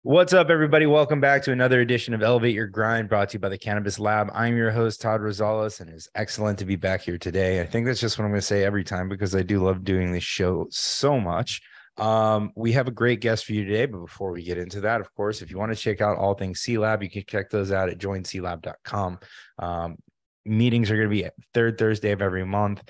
What's up, everybody? Welcome back to another edition of Elevate Your Grind, brought to you by the Cannabis Lab. I'm your host, Todd Rosales, and it's excellent to be back here today. I think that's just what I'm going to say every time because I do love doing this show so much. We have a great guest for you today, but before we get into that, of course, if you want to check out all things C-Lab, you can check those out at joinclab.com. Meetings are going to be third Thursday of every month.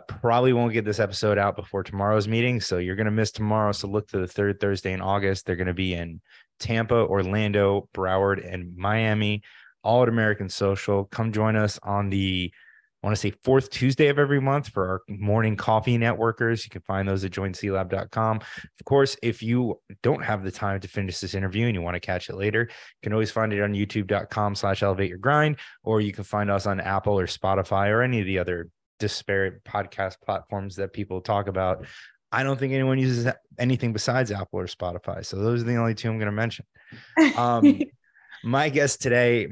Probably won't get this episode out before tomorrow's meeting, so you're going to miss tomorrow. So look to the third Thursday in August. They're going to be in Tampa, Orlando, Broward, and Miami, all at American Social. Come join us on the, I want to say, fourth Tuesday of every month for our morning coffee networkers. You can find those at joinclab.com. Of course, if you don't have the time to finish this interview and you want to catch it later, you can always find it on youtube.com/elevateyourgrind, or you can find us on Apple or Spotify or any of the other disparate podcast platforms that people talk about. I don't think anyone uses anything besides Apple or Spotify. So those are the only two I'm going to mention. My guest today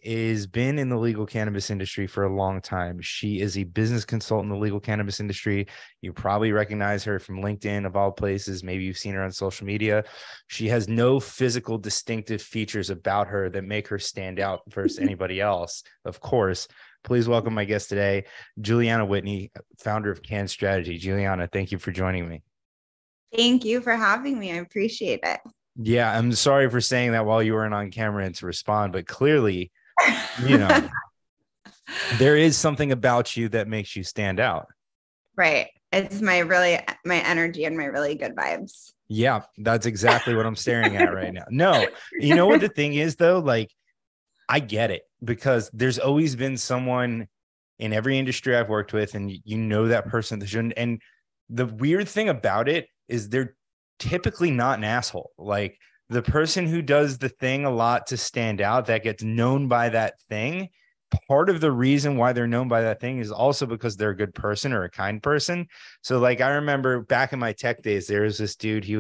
has been in the legal cannabis industry for a long time. She is a business consultant in the legal cannabis industry. You probably recognize her from LinkedIn, of all places. Maybe you've seen her on social media. She has no physical distinctive features about her that make her stand out versus anybody else, of course. Please welcome my guest today, Juliana Whitney, founder of Cann Strategy. Juliana, thank you for joining me. Thank you for having me. I appreciate it. Yeah, I'm sorry for saying that while you weren't on camera and to respond, but clearly, there is something about you that makes you stand out. Right. It's my energy and my really good vibes. Yeah, that's exactly what I'm staring at right now. No, you know what the thing is, though? Like, I get it, because there's always been someone in every industry I've worked with, and you know that person that shouldn't. And the weird thing about it is they're typically not an asshole. Like, the person who does the thing a lot to stand out, that gets known by that thing, part of the reason why they're known by that thing is also because they're a good person or a kind person. So, like, I remember back in my tech days, there was this dude, he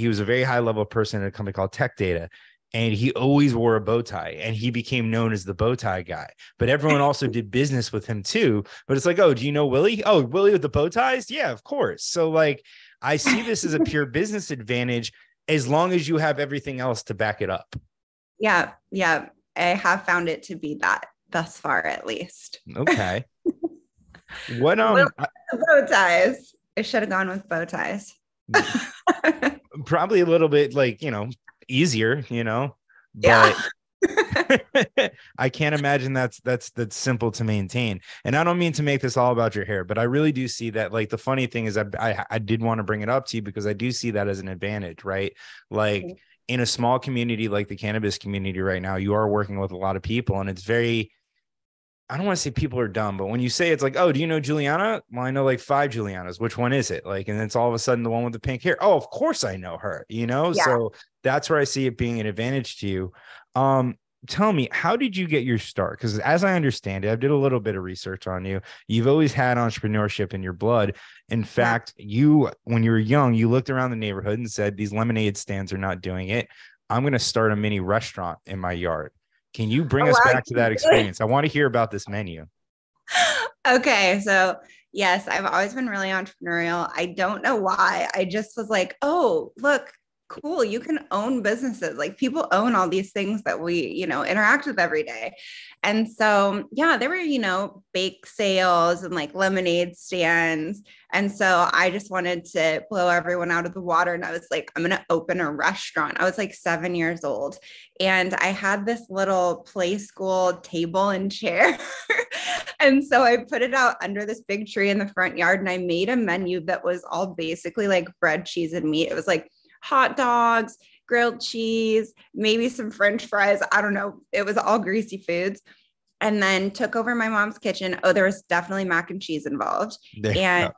was a very high level person at a company called Tech Data. And he always wore a bow tie, and he became known as the bow tie guy. But everyone also did business with him too. But it's like, oh, do you know Willie? Oh, Willie with the bow ties? Yeah, of course. So, like, I see this as a pure business advantage as long as you have everything else to back it up. Yeah. Yeah. I have found it to be that thus far, at least. Okay. What, bow ties. I should have gone with bow ties. Probably a little bit, like, easier, but yeah. I can't imagine that's simple to maintain. And I don't mean to make this all about your hair, but I really do see that. Like, the funny thing is, I did want to bring it up to you because I do see that as an advantage, right? Like, in a small community like the cannabis community right now, you are working with a lot of people, and it's very, I don't want to say people are dumb, but when you say, it's like, oh, do you know Juliana? Well, I know like 5 Julianas. Which one is it? Like, and it's all of a sudden the one with the pink hair. Oh, of course I know her, Yeah. So that's where I see it being an advantage to you. Tell me, how did you get your start? Because as I understand it, I did a little bit of research on you. You've always had entrepreneurship in your blood. In fact, when you were young, you looked around the neighborhood and said, these lemonade stands are not doing it. I'm going to start a mini restaurant in my yard. Can you bring us back to that experience? I want to hear about this menu. Okay. So yes, I've always been really entrepreneurial. I don't know why. I just was like, oh, look, cool. You can own businesses. Like, people own all these things that we, interact with every day. And so, yeah, there were, bake sales and like lemonade stands. And so I just wanted to blow everyone out of the water. And I was like, I'm going to open a restaurant. I was like 7 years old. And I had this little play school table and chair. And so I put it out under this big tree in the front yard. And I made a menu that was all basically like bread, cheese, and meat. It was like hot dogs, grilled cheese, maybe some French fries. I don't know. It was all greasy foods. And then took over my mom's kitchen. Oh, there was definitely mac and cheese involved. And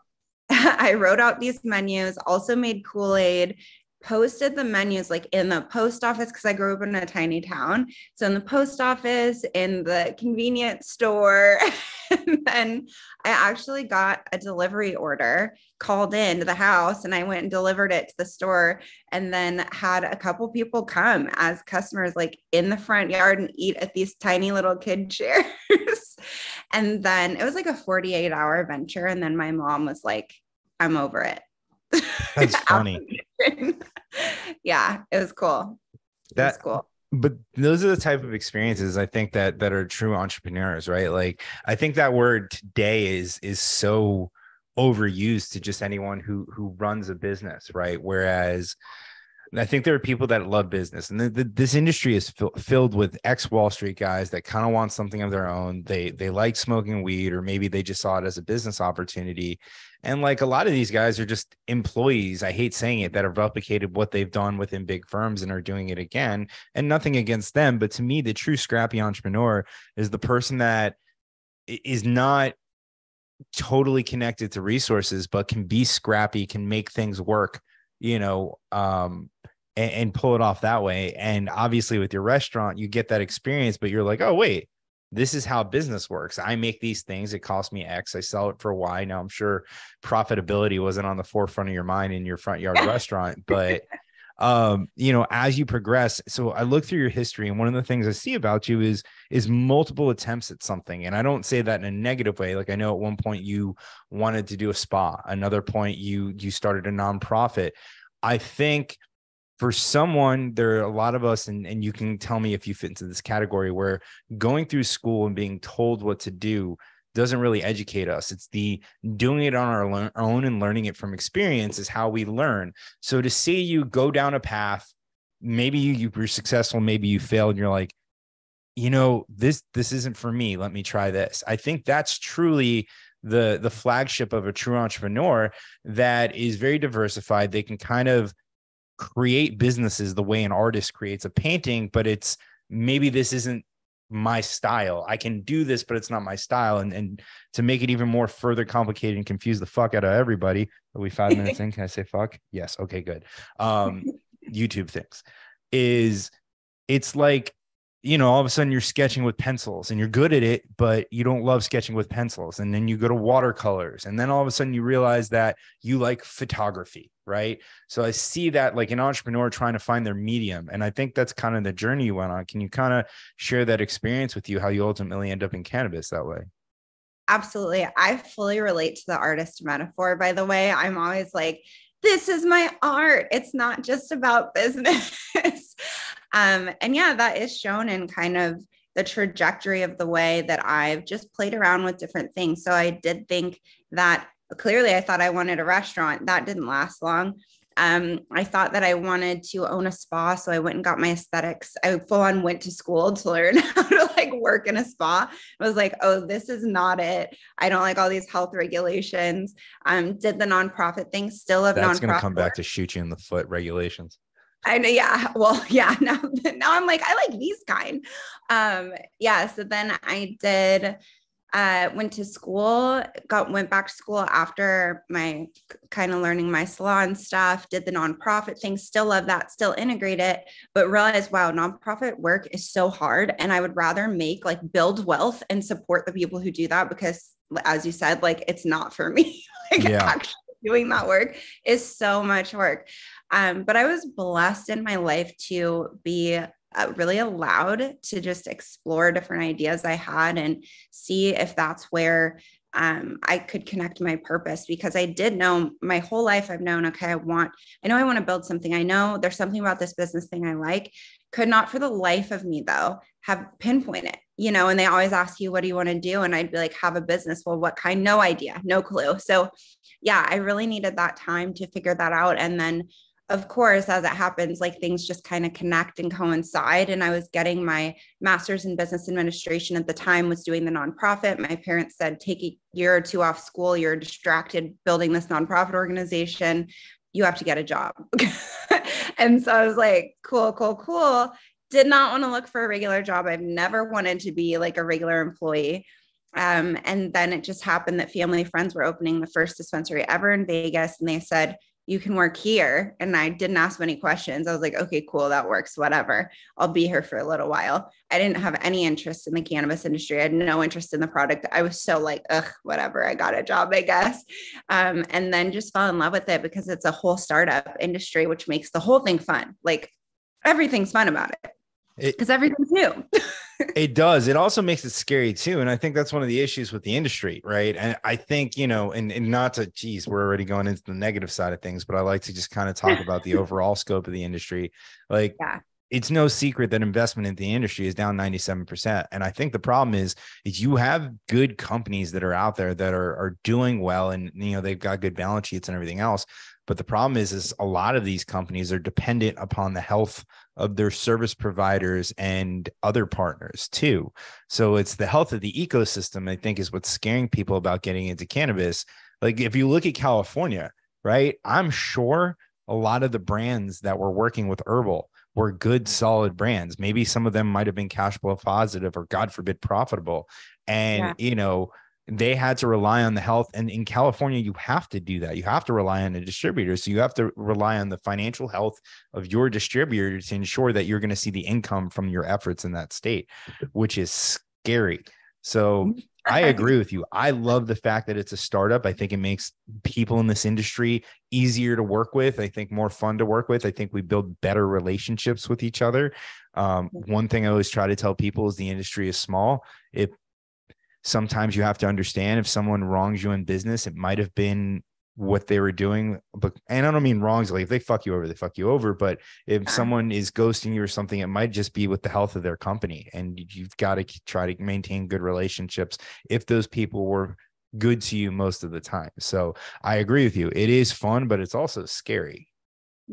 I wrote out these menus, also made Kool-Aid, posted the menus like in the post office, because I grew up in a tiny town. So in the post office, in the convenience store. And then I actually got a delivery order called in to the house, and I went and delivered it to the store, and then had a couple people come as customers, like in the front yard, and eat at these tiny little kid chairs. And then it was like a 48-hour venture. And then my mom was like, I'm over it. That's funny. Yeah, it was cool. It was That, cool. but those are the type of experiences I think that are true entrepreneurs, right? Like I think that word today is so overused to just anyone who runs a business, right? Whereas I think there are people that love business, and this industry is filled with ex Wall Street guys that kind of want something of their own. They like smoking weed, or maybe they just saw it as a business opportunity. And like a lot of these guys are just employees. I hate saying it, that have replicated what they've done within big firms and are doing it again. And nothing against them, but to me, the true scrappy entrepreneur is the person that is not totally connected to resources, but can be scrappy, can make things work, you know, and pull it off that way. And obviously with your restaurant, you get that experience, but you're like, oh, wait, this is how business works. I make these things. It costs me X. I sell it for Y. Now I'm sure profitability wasn't on the forefront of your mind in your front yard restaurant, but you know, as you progress. So I look through your history, and one of the things I see about you is multiple attempts at something. And I don't say that in a negative way. Like I know at one point you wanted to do a spa, another point you started a nonprofit. I think for someone, there are a lot of us, and you can tell me if you fit into this category, where going through school and being told what to do doesn't really educate us. It's the doing it on our own and learning it from experience is how we learn. So to see you go down a path, maybe you were successful, maybe you failed, and you're like, you know, this isn't for me. Let me try this. I think that's truly the flagship of a true entrepreneur that is very diversified. They can kind of create businesses the way an artist creates a painting, but it's maybe this isn't my style. I can do this, but it's not my style. And to make it even more further complicated and confuse the fuck out of everybody, are we 5 minutes in? Can I say fuck? Yes. Okay, good. YouTube things is, it's like, you know, all of a sudden you're sketching with pencils and you're good at it, but you don't love sketching with pencils. And then you go to watercolors, and then all of a sudden you realize that you like photography, right? So I see that like an entrepreneur trying to find their medium. And I think that's kind of the journey you went on. Can you kind of share that experience with you, how you ultimately end up in cannabis that way? Absolutely. I fully relate to the artist metaphor, by the way. I'm always like, this is my art. It's not just about business. And yeah, that is shown in kind of the trajectory of the way that I've just played around with different things. So I did think that clearly I thought I wanted a restaurant. That didn't last long. I thought that I wanted to own a spa. So I went and got my aesthetics. I full on went to school to learn how to like work in a spa. I was like, oh, this is not it. I don't like all these health regulations. Did the nonprofit thing, still have That's nonprofit. going to come back to shoot you in the foot regulations. I know. Yeah. Well, yeah. Now I'm like, I like these kind. Yeah. So then I did, went to school, went back to school after my kind of learning my salon stuff, did the nonprofit thing, still love that, still integrate it, but realized, wow, nonprofit work is so hard. And I would rather build wealth and support the people who do that, because as you said, like, it's not for me. Like actually doing that work is so much work. But I was blessed in my life to be really allowed to just explore different ideas I had and see if that's where I could connect my purpose, because I did know my whole life. I've known, okay, I know I want to build something. I know there's something about this business thing I like. Could not for the life of me though have pinpointed, you know, and they always ask you, what do you want to do? And I'd be like, have a business. Well, what kind? No idea, no clue. So yeah, I really needed that time to figure that out. And then of course, as it happens, like things just kind of connect and coincide. And I was getting my master's in business administration at the time, was doing the nonprofit. My parents said, take a year or two off school. You're distracted building this nonprofit organization. You have to get a job. And so I was like, cool. Did not want to look for a regular job. I've never wanted to be like a regular employee. And then it just happened that family friends were opening the first dispensary ever in Vegas. And they said, you can work here. And I didn't ask many questions. I was like, okay, cool. That works. Whatever. I'll be here for a little while. I didn't have any interest in the cannabis industry. I had no interest in the product. I was so like, ugh, whatever. I got a job, I guess. And then just fell in love with it because it's a whole startup industry, which makes the whole thing fun. Like everything's fun about it because everything's new. It does. It also makes it scary too. And I think that's one of the issues with the industry, right? And I think, and not to, geez, we're already going into the negative side of things, but I like to just kind of talk about the overall scope of the industry. Like, Yeah. it's no secret that investment in the industry is down 97%. And I think the problem is you have good companies that are out there that are doing well, and they've got good balance sheets and everything else. But the problem is a lot of these companies are dependent upon the health of their service providers and other partners too. So it's the health of the ecosystem, I think, is what's scaring people about getting into cannabis. Like, if you look at California, right, I'm sure a lot of the brands that were working with Herbal were good, solid brands. Maybe some of them might have been cash flow positive or, God forbid, profitable. And, Yeah. they had to rely on the health. And in California, you have to do that. You have to rely on a distributor. So you have to rely on the financial health of your distributor to ensure that you're going to see the income from your efforts in that state, which is scary. So I agree with you. I love the fact that it's a startup. I think it makes people in this industry easier to work with. I think more fun to work with. I think we build better relationships with each other. One thing I always try to tell people is the industry is small. Sometimes you have to understand, if someone wrongs you in business, it might have been what they were doing. But, and I don't mean wrongs, like if they fuck you over, they fuck you over. But if someone is ghosting you or something, it might just be with the health of their company. And you've got to try to maintain good relationships if those people were good to you most of the time. So I agree with you. It is fun, but it's also scary.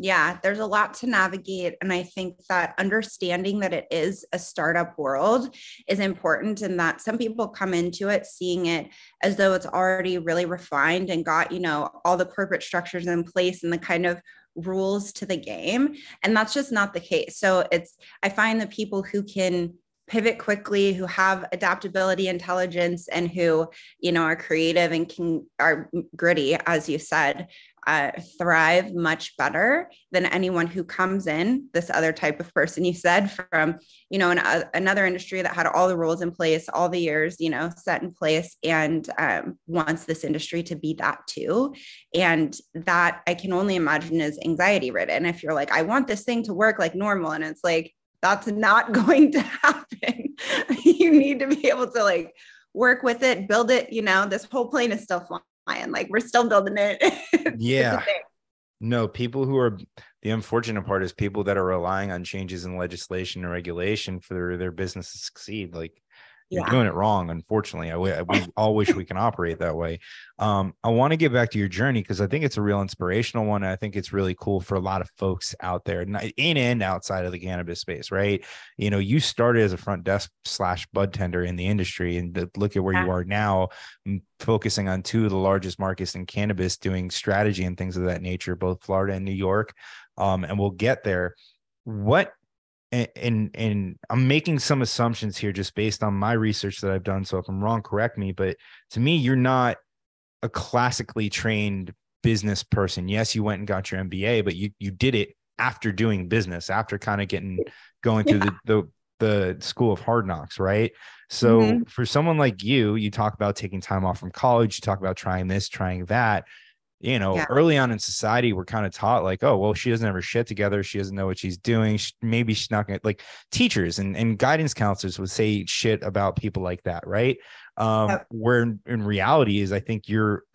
Yeah, there's a lot to navigate. And I think that understanding that it is a startup world is important, and that some people come into it seeing it as though it's already really refined and got, all the corporate structures in place and the kind of rules to the game. And that's just not the case. So I find the people who can pivot quickly, who have adaptability, intelligence, and who, are creative and are gritty, as you said, thrive much better than anyone who comes in, this other type of person you said, from, another industry that had all the rules in place, all the years, set in place, and wants this industry to be that too. And that, I can only imagine, is anxiety ridden. If you're like, I want this thing to work like normal, and it's like, that's not going to happen. You need to be able to like work with it, build it. This whole plane is still flying. Like, we're still building it. Yeah. No, people who are, the unfortunate part is people that are relying on changes in legislation and regulation for their business to succeed. Like, you're doing it wrong. Unfortunately, we all wish we can operate that way. I want to get back to your journey, because I think it's a real inspirational one. And I think it's really cool for a lot of folks out there in and outside of the cannabis space, right? You started as a front desk / bud tender in the industry, and look at where you are now, focusing on two of the largest markets in cannabis, doing strategy and things of that nature, both Florida and New York. And we'll get there. And I'm making some assumptions here just based on my research that I've done. So if I'm wrong, correct me. But to me, you're not a classically trained business person. Yes, you went and got your MBA, but you did it after doing business, after kind of going through the school of hard knocks, right? So for someone like you talk about taking time off from college, you talk about trying this, trying that. Early on in society, we're kind of taught like, oh, well, she doesn't have her shit together. She doesn't know what she's doing. Maybe she's not going to, like, teachers and guidance counselors would say shit about people like that. Right. Where in reality is, I think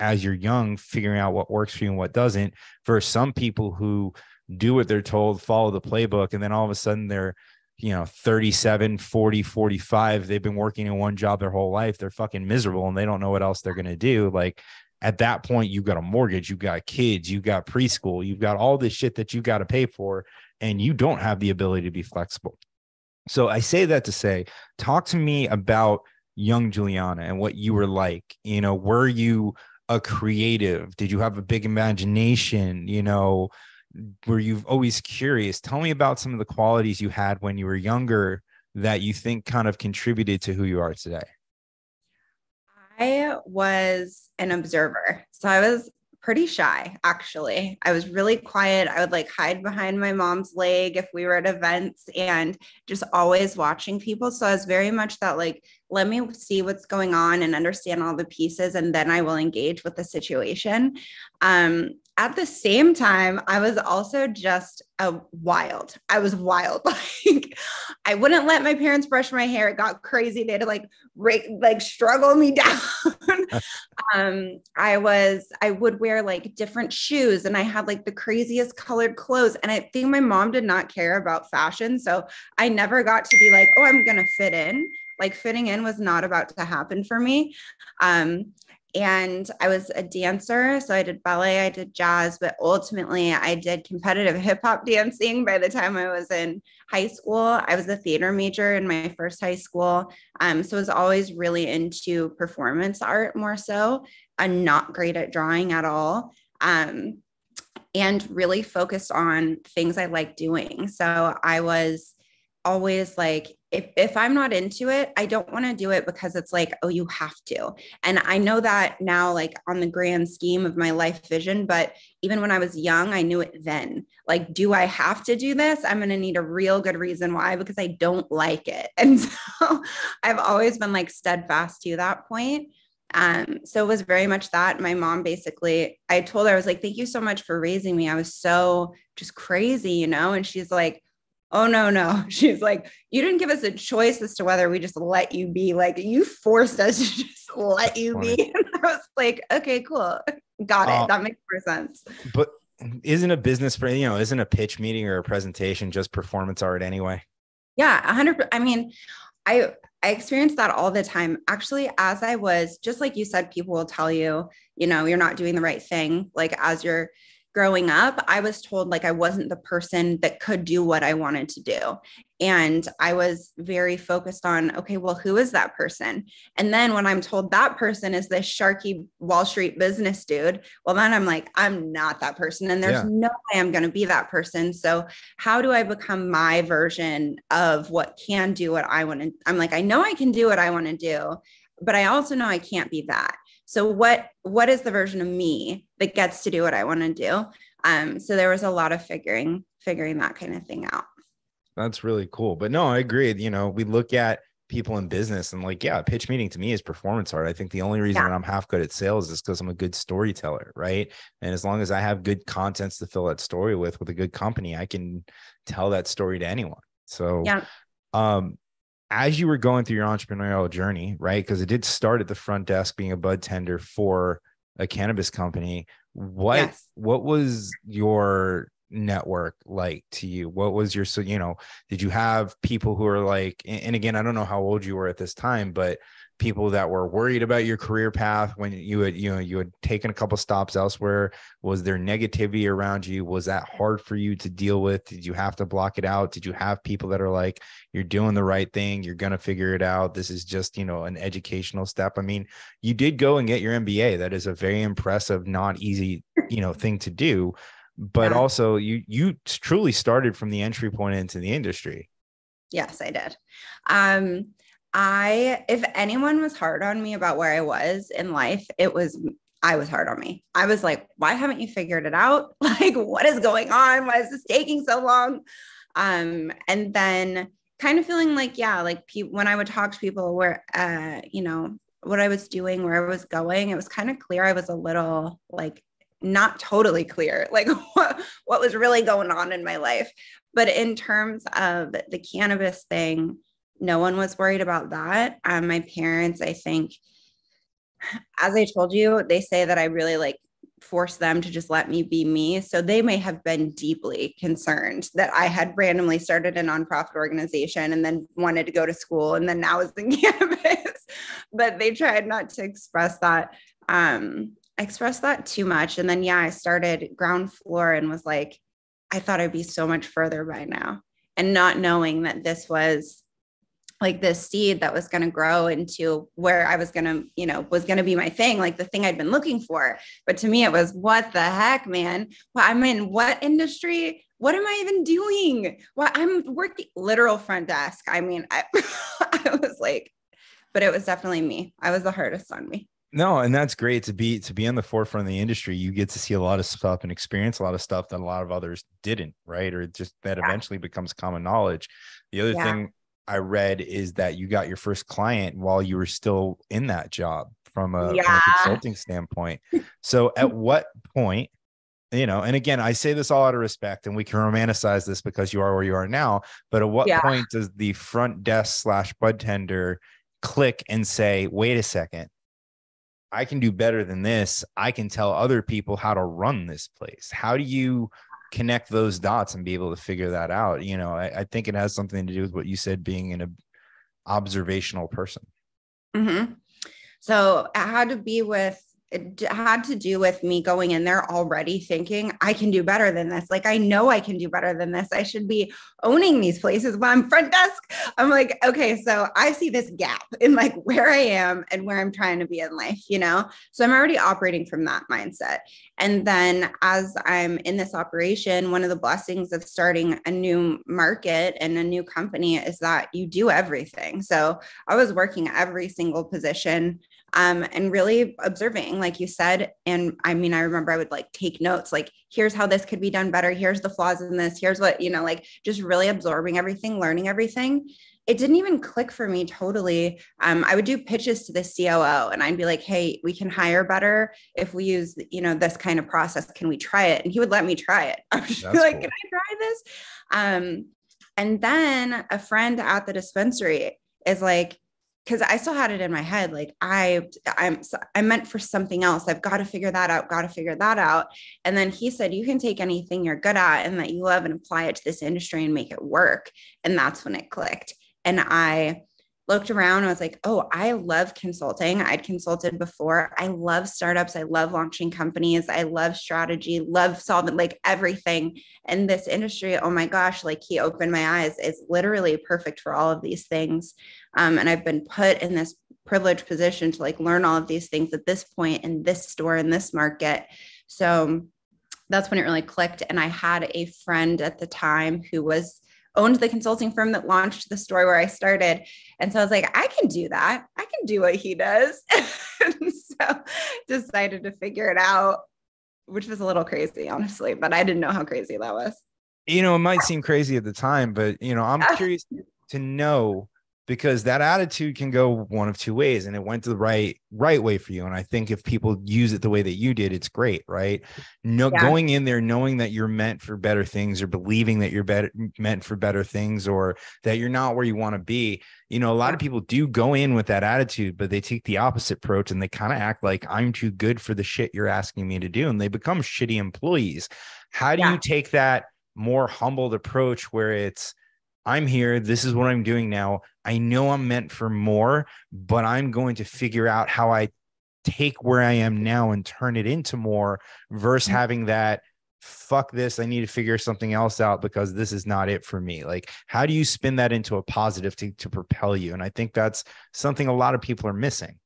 as you're young, figuring out what works for you and what doesn't. For some people who do what they're told, follow the playbook, and then all of a sudden they're, 37, 40, 45, they've been working in one job their whole life. They're fucking miserable and they don't know what else they're going to do. Like, at that point, you've got a mortgage, you've got kids, you've got preschool, you've got all this shit that you got to pay for, and you don't have the ability to be flexible. So I say that to say, talk to me about young Juliana and what you were like. Were you a creative? Did you have a big imagination? Were you always curious? Tell me about some of the qualities you had when you were younger that you think kind of contributed to who you are today. I was an observer. So I was pretty shy, actually. I was really quiet. I would like hide behind my mom's leg if we were at events, and just always watching people. So I was very much that, like, let me see what's going on and understand all the pieces, and then I will engage with the situation. at the same time, I was also just wild. I was wild. Like I wouldn't let my parents brush my hair. It got crazy. They had to like struggle me down. I would wear like different shoes and I had like the craziest colored clothes. And I think my mom did not care about fashion. So I never got to be like, oh, I'm going to fit in. Like fitting in was not about to happen for me. And I was a dancer. So I did ballet, I did jazz, but ultimately I did competitive hip hop dancing by the time I was in high school. I was a theater major in my first high school. So I was always really into performance art more so. I'm not great at drawing at all. And really focused on things I like doing. So I was always like, if I'm not into it, I don't want to do it because it's like, oh, you have to. And I know that now, like on the grand scheme of my life vision, but even when I was young, I knew it then. Like, do I have to do this? I'm going to need a real good reason why, because I don't like it. And so I've always been like steadfast to that point. So it was very much that. My mom basically, I told her, I was like, thank you so much for raising me. I was so just crazy, you know? And she's like, oh, no. She's like, you didn't give us a choice as to whether we just let you be. Like, you forced us to just let you be. And I was like, okay, cool. Got it. That makes more sense. But isn't a business, isn't a pitch meeting or a presentation just performance art anyway? Yeah, 100%. I mean, I experienced that all the time. Actually, as I was, just like you said, people will tell you, you're not doing the right thing. Like as you're growing up, I was told like I wasn't the person that could do what I wanted to do. And I was very focused on, okay, well, who is that person? And then when I'm told that person is this sharky Wall Street business dude, well, then I'm like, I'm not that person. And there's no way I'm going to be that person. So how do I become my version of what can do what I want to? I'm like, I know I can do what I want to do, but I also know I can't be that. So what is the version of me that gets to do what I want to do? So there was a lot of figuring that kind of thing out. That's really cool. But no, I agree. We look at people in business and like, yeah, a pitch meeting to me is performance art. I think the only reason that I'm half good at sales is because I'm a good storyteller, right? And as long as I have good contents to fill that story with a good company, I can tell that story to anyone. So, as you were going through your entrepreneurial journey, right? Because it did start at the front desk being a bud tender for a cannabis company. What was your network like to you? What was your, did you have people who are like, and again, I don't know how old you were at this time, but people that were worried about your career path when you had taken a couple stops elsewhere? Was there negativity around you? Was that hard for you to deal with? Did you have to block it out? Did you have people that are like, you're doing the right thing, you're going to figure it out, this is just, an educational step? I mean, you did go and get your MBA. That is a very impressive, not easy, thing to do. But also you truly started from the entry point into the industry. Yes, I did. If anyone was hard on me about where I was in life, I was hard on me. I was like, why haven't you figured it out? Like, what is going on? Why is this taking so long? And then kind of feeling like, when I would talk to people where, what I was doing, where I was going, it was kind of clear. I was a little like, not totally clear, like what was really going on in my life. But in terms of the cannabis thing, no one was worried about that. My parents, I think, as I told you, they say that I really like forced them to just let me be me. So they may have been deeply concerned that I had randomly started a nonprofit organization and then wanted to go to school and then now was in cannabis. But they tried not to express that too much. And then, I started ground floor and was like, I thought I'd be so much further by now. And not knowing that this was like this seed that was going to grow into where I was going to, was going to be my thing, like the thing I'd been looking for. But to me, it was, what the heck, man? Well, I'm in what industry? What am I even doing? Well, I'm working literal front desk. I mean, I was like, but it was definitely me. I was the hardest on me. No, and that's great to be on the forefront of the industry. You get to see a lot of stuff and experience a lot of stuff that a lot of others didn't, right? Or just that eventually becomes common knowledge. The other thing I read is that you got your first client while you were still in that job from a consulting standpoint. So at what point And again, I say this all out of respect, and we can romanticize this because you are where you are now. But at what Yeah. point does the front desk / bud tender click and say, wait a second, I can do better than this. I can tell other people how to run this place. How do you connect those dots and be able to figure that out? I think it has something to do with what you said, being an observational person. Mm-hmm. So it had to do with me going in there already thinking I can do better than this. Like, I know I can do better than this. I should be owning these places when I'm front desk. I'm like, okay, so I see this gap in like where I am and where I'm trying to be in life. So I'm already operating from that mindset. And then as I'm in this operation, one of the blessings of starting a new market and a new company is that you do everything. So I was working every single position, and really observing, like you said. And I mean, I remember I would like take notes, like, here's how this could be done better. Here's the flaws in this. Here's what, like just really absorbing everything, learning everything. It didn't even click for me totally. I would do pitches to the COO and I'd be like, hey, we can hire better if we use, this kind of process. Can we try it? And he would let me try it. I was just like, cool. Can I try this? And then a friend at the dispensary is like, because I still had it in my head, like I'm meant for something else. I've got to figure that out. And then he said, you can take anything you're good at and that you love and apply it to this industry and make it work. And that's when it clicked. And I looked around. I was like, oh, I love consulting. I'd consulted before. I love startups. I love launching companies. I love strategy, love solving like everything. And this industry, oh my gosh, like he opened my eyes, is literally perfect for all of these things. And I've been put in this privileged position to like learn all of these things at this point in this store, in this market. So that's when it really clicked. And I had a friend at the time who owned the consulting firm that launched the store where I started. And so I was like, I can do that. I can do what he does. And so decided to figure it out, which was a little crazy, honestly, but I didn't know how crazy that was. It might seem crazy at the time, but I'm curious to know, because that attitude can go one of two ways, and it went to the right way for you. And I think if people use it the way that you did, it's great, right? Going in there, knowing that you're meant for better things, or believing that you're meant for better things, or that you're not where you want to be. A lot of people do go in with that attitude, but they take the opposite approach and they kind of act like, I'm too good for the shit you're asking me to do. And they become shitty employees. How do you take that more humbled approach where it's, I'm here, this is what I'm doing now, I know I'm meant for more, but I'm going to figure out how I take where I am now and turn it into more, versus having that, fuck this, I need to figure something else out because this is not it for me? Like, how do you spin that into a positive to propel you? And I think that's something a lot of people are missing.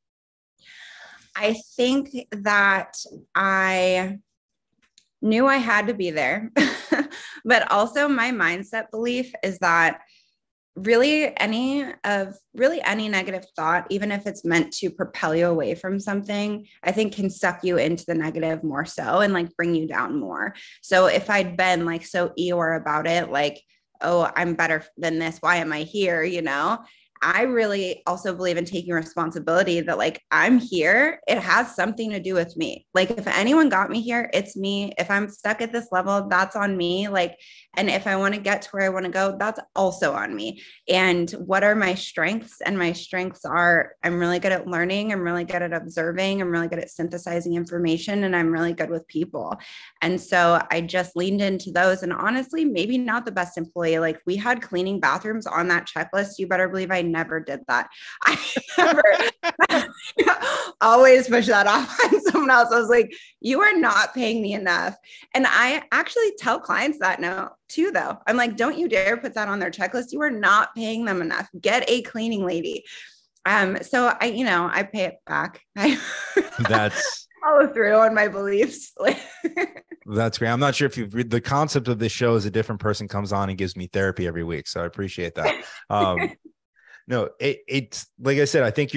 I think that I knew I had to be there, but also my mindset belief is that really any negative thought, even if it's meant to propel you away from something, I think can suck you into the negative more so and like bring you down more. So if I'd been like so Eeyore about it, like, oh, I'm better than this, why am I here? I really also believe in taking responsibility that like, I'm here, it has something to do with me. Like if anyone got me here, it's me. If I'm stuck at this level, that's on me. Like, and if I want to get to where I want to go, that's also on me. And what are my strengths? And my strengths are, I'm really good at learning. I'm really good at observing. I'm really good at synthesizing information, and I'm really good with people. And so I just leaned into those. And honestly, maybe not the best employee. Like we had cleaning bathrooms on that checklist. You better believe I never did that. I never always push that off on someone else. I was like, you are not paying me enough. And I actually tell clients that now too, though. I'm like, don't you dare put that on their checklist. You are not paying them enough. Get a cleaning lady. So I pay it back. That's follow through on my beliefs. That's great. I'm not sure if you've read the concept of this show is a different person comes on and gives me therapy every week. So I appreciate that. No, it's like I said, I think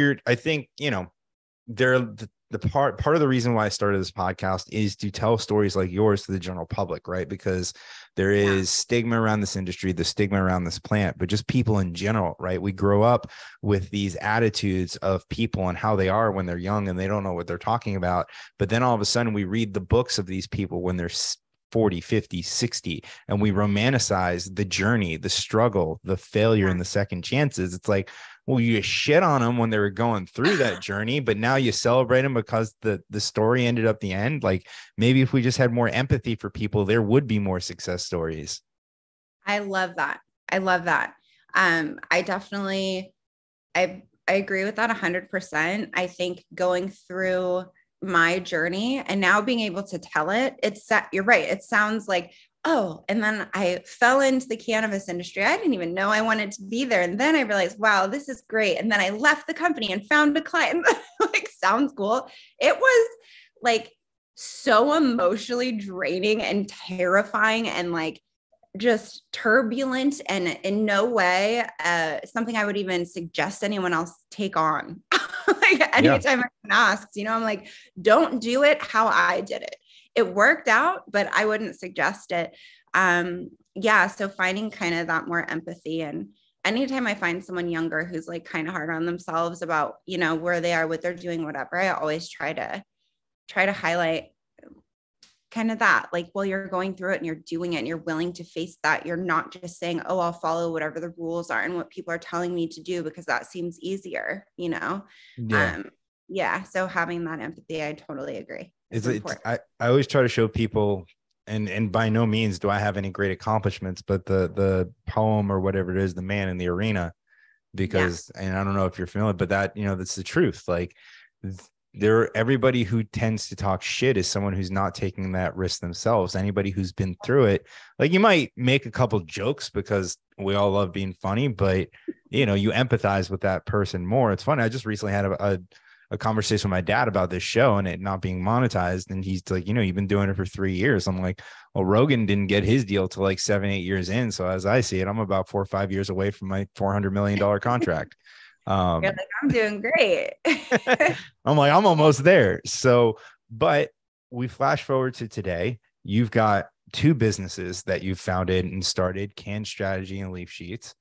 there part of the reason why I started this podcast is to tell stories like yours to the general public, right? Because there is stigma around this industry, the stigma around this plant, but just people in general, right? We grow up with these attitudes of people and how they are when they're young and they don't know what they're talking about. But then all of a sudden we read the books of these people when they're 40, 50, 60, and we romanticize the journey, the struggle, the failure, and the second chances. It's like, well, you shit on them when they were going through that journey, but now you celebrate them because the story ended up the end. Like, maybe if we just had more empathy for people, there would be more success stories. I love that. I love that. I definitely, I agree with that 100%. I think going through my journey and now being able to tell it, you're right. It sounds like, oh, and then I fell into the cannabis industry. I didn't even know I wanted to be there. And then I realized, wow, this is great. And then I left the company and found a client. Like, sounds cool. It was like so emotionally draining and terrifying and like just turbulent, and in no way something I would even suggest anyone else take on. Like, anytime I'm asked, I'm like, don't do it how I did it. It worked out, but I wouldn't suggest it. So finding kind of that more empathy, and anytime I find someone younger who's like kind of hard on themselves about, where they are, what they're doing, whatever, I always try to highlight kind of that, like, well, you're going through it and you're doing it and you're willing to face that. You're not just saying, oh, I'll follow whatever the rules are and what people are telling me to do because that seems easier, So having that empathy, I totally agree. I always try to show people, and by no means do I have any great accomplishments, but the poem or whatever it is, the man in the arena, because, and I don't know if you're familiar, but that, that's the truth. Like, everybody who tends to talk shit is someone who's not taking that risk themselves. Anybody who's been through it, like, you might make a couple jokes because we all love being funny, but you empathize with that person more. It's funny. I just recently had a conversation with my dad about this show and it not being monetized. And he's like, you've been doing it for 3 years. I'm like, well, Rogan didn't get his deal till like 7-8 years in. So as I see it, I'm about 4 or 5 years away from my $400 million contract. You're like, I'm doing great. I'm like, I'm almost there. So, but we flash forward to today. You've got 2 businesses that you've founded and started, Cann Strategy and Leaf Sheets.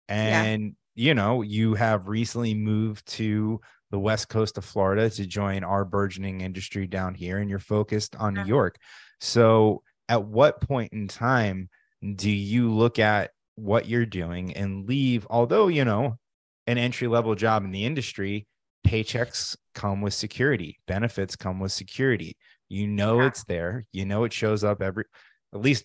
And, you have recently moved to the West Coast of Florida to join our burgeoning industry down here, and you're focused on New York. So at what point in time do you look at what you're doing and leave, although, an entry-level job in the industry, paychecks come with security, benefits come with security. It's there, it shows up at least